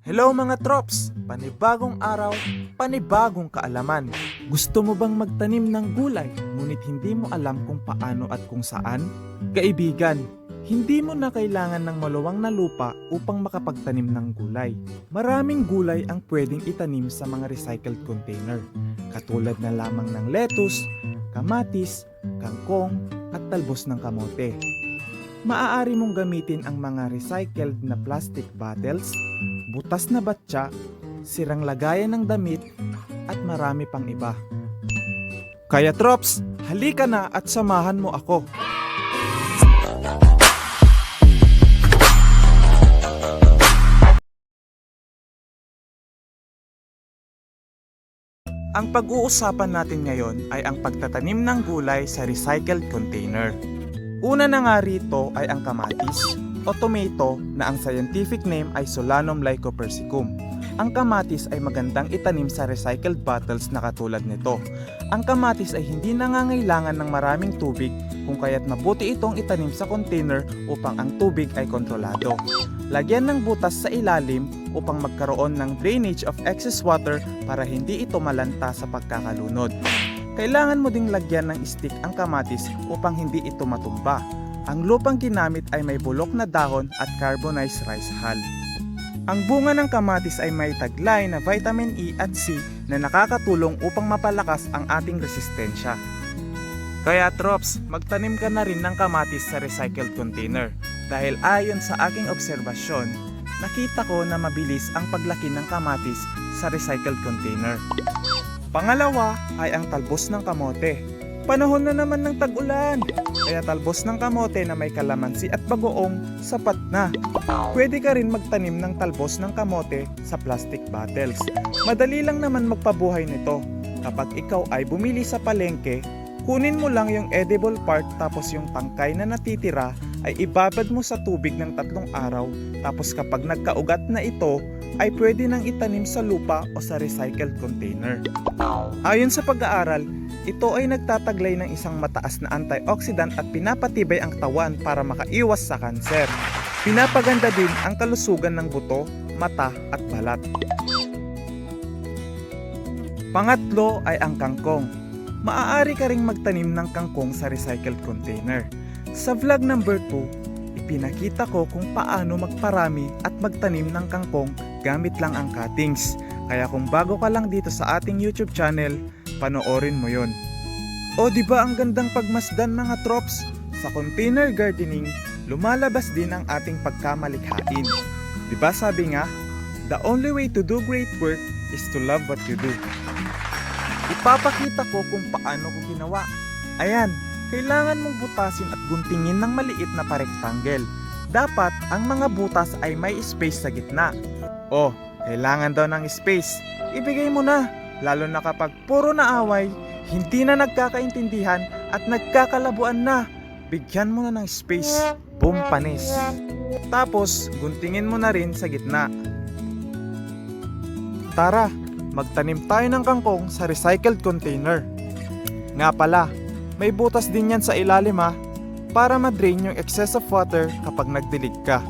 Hello mga trops! Panibagong araw, panibagong kaalaman. Gusto mo bang magtanim ng gulay ngunit hindi mo alam kung paano at kung saan? Kaibigan, hindi mo na kailangan ng maluwang na lupa upang makapagtanim ng gulay. Maraming gulay ang pwedeng itanim sa mga recycled container, katulad na lamang ng lettuce, kamatis, kangkong at talbos ng kamote. Maaari mong gamitin ang mga recycled na plastic bottles, butas na batya, sirang lagayan ng damit, at marami pang iba. Kaya trops, halika na at samahan mo ako. Ang pag-uusapan natin ngayon ay ang pagtatanim ng gulay sa recycled container. Una na nga rito ay ang kamatis o tomato na ang scientific name ay Solanum lycopersicum. Ang kamatis ay magandang itanim sa recycled bottles na katulad nito. Ang kamatis ay hindi nangangailangan ng maraming tubig kung kaya't mabuti itong itanim sa container upang ang tubig ay kontrolado. Lagyan ng butas sa ilalim upang magkaroon ng drainage of excess water para hindi ito malanta sa pagkakalunod. Kailangan mo ding lagyan ng stick ang kamatis upang hindi ito matumba. Ang lupang ginamit ay may bulok na dahon at carbonized rice hull. Ang bunga ng kamatis ay may taglay na vitamin E at C na nakakatulong upang mapalakas ang ating resistensya. Kaya trops, magtanim ka na rin ng kamatis sa recycled container. Dahil ayon sa aking obserbasyon, nakita ko na mabilis ang paglaki ng kamatis sa recycled container. Pangalawa ay ang talbos ng kamote. Panahon na naman ng tag-ulan, kaya talbos ng kamote na may kalamansi at bagoong sapat na. Pwede ka rin magtanim ng talbos ng kamote sa plastic bottles. Madali lang naman magpabuhay nito. Kapag ikaw ay bumili sa palengke, kunin mo lang yung edible part tapos yung tangkay na natitira ay ibabad mo sa tubig ng 3 araw. Tapos kapag nagkaugat na ito, ay pwede nang itanim sa lupa o sa recycled container. Ayon sa pag-aaral, ito ay nagtataglay ng isang mataas na antioxidant at pinapatibay ang katawan para makaiwas sa kanser. Pinapaganda din ang kalusugan ng buto, mata at balat. Pangatlo ay ang kangkong. Maaari ka ring magtanim ng kangkong sa recycled container. Sa vlog number 2, ipinakita ko kung paano magparami at magtanim ng kangkong gamit lang ang cuttings. Kaya kung bago ka lang dito sa ating YouTube channel, panoorin mo yon. O diba ang gandang pagmasdan mga trops? Sa container gardening, lumalabas din ang ating pagkamalikhain. Diba sabi nga, the only way to do great work is to love what you do. Ipapakita ko kung paano ko ginawa. Ayan, kailangan mong butasin at guntingin ng maliit na pa-rectangle. Dapat ang mga butas ay may space sa gitna. Oh, kailangan daw ng space. Ibigay mo na, lalo na kapag puro na away, hindi na nagkakaintindihan at nagkakalabuan na. Bigyan mo na ng space. Boom, panis. Tapos, guntingin mo na rin sa gitna. Tara, magtanim tayo ng kangkong sa recycled container. Nga pala, may butas din yan sa ilalim ha, para ma-drain yung excess of water kapag nagdilig ka.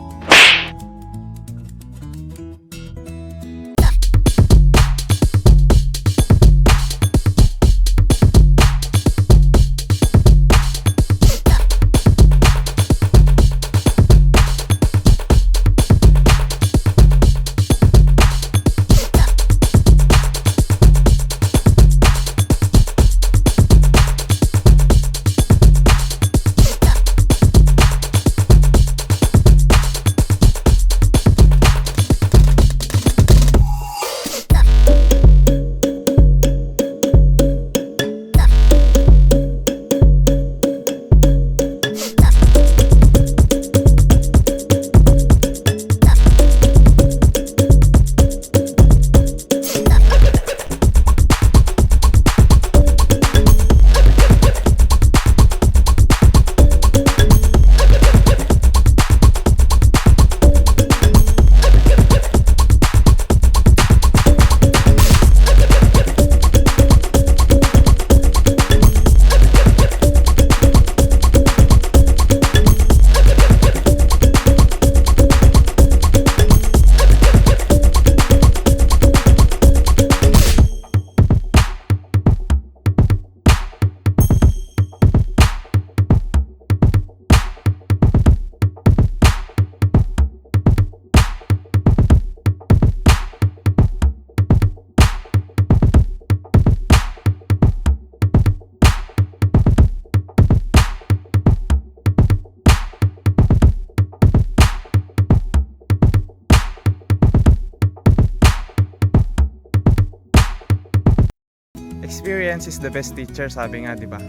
Experience is the best teacher, sabi nga, di ba?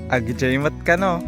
Agjaymot ka, no?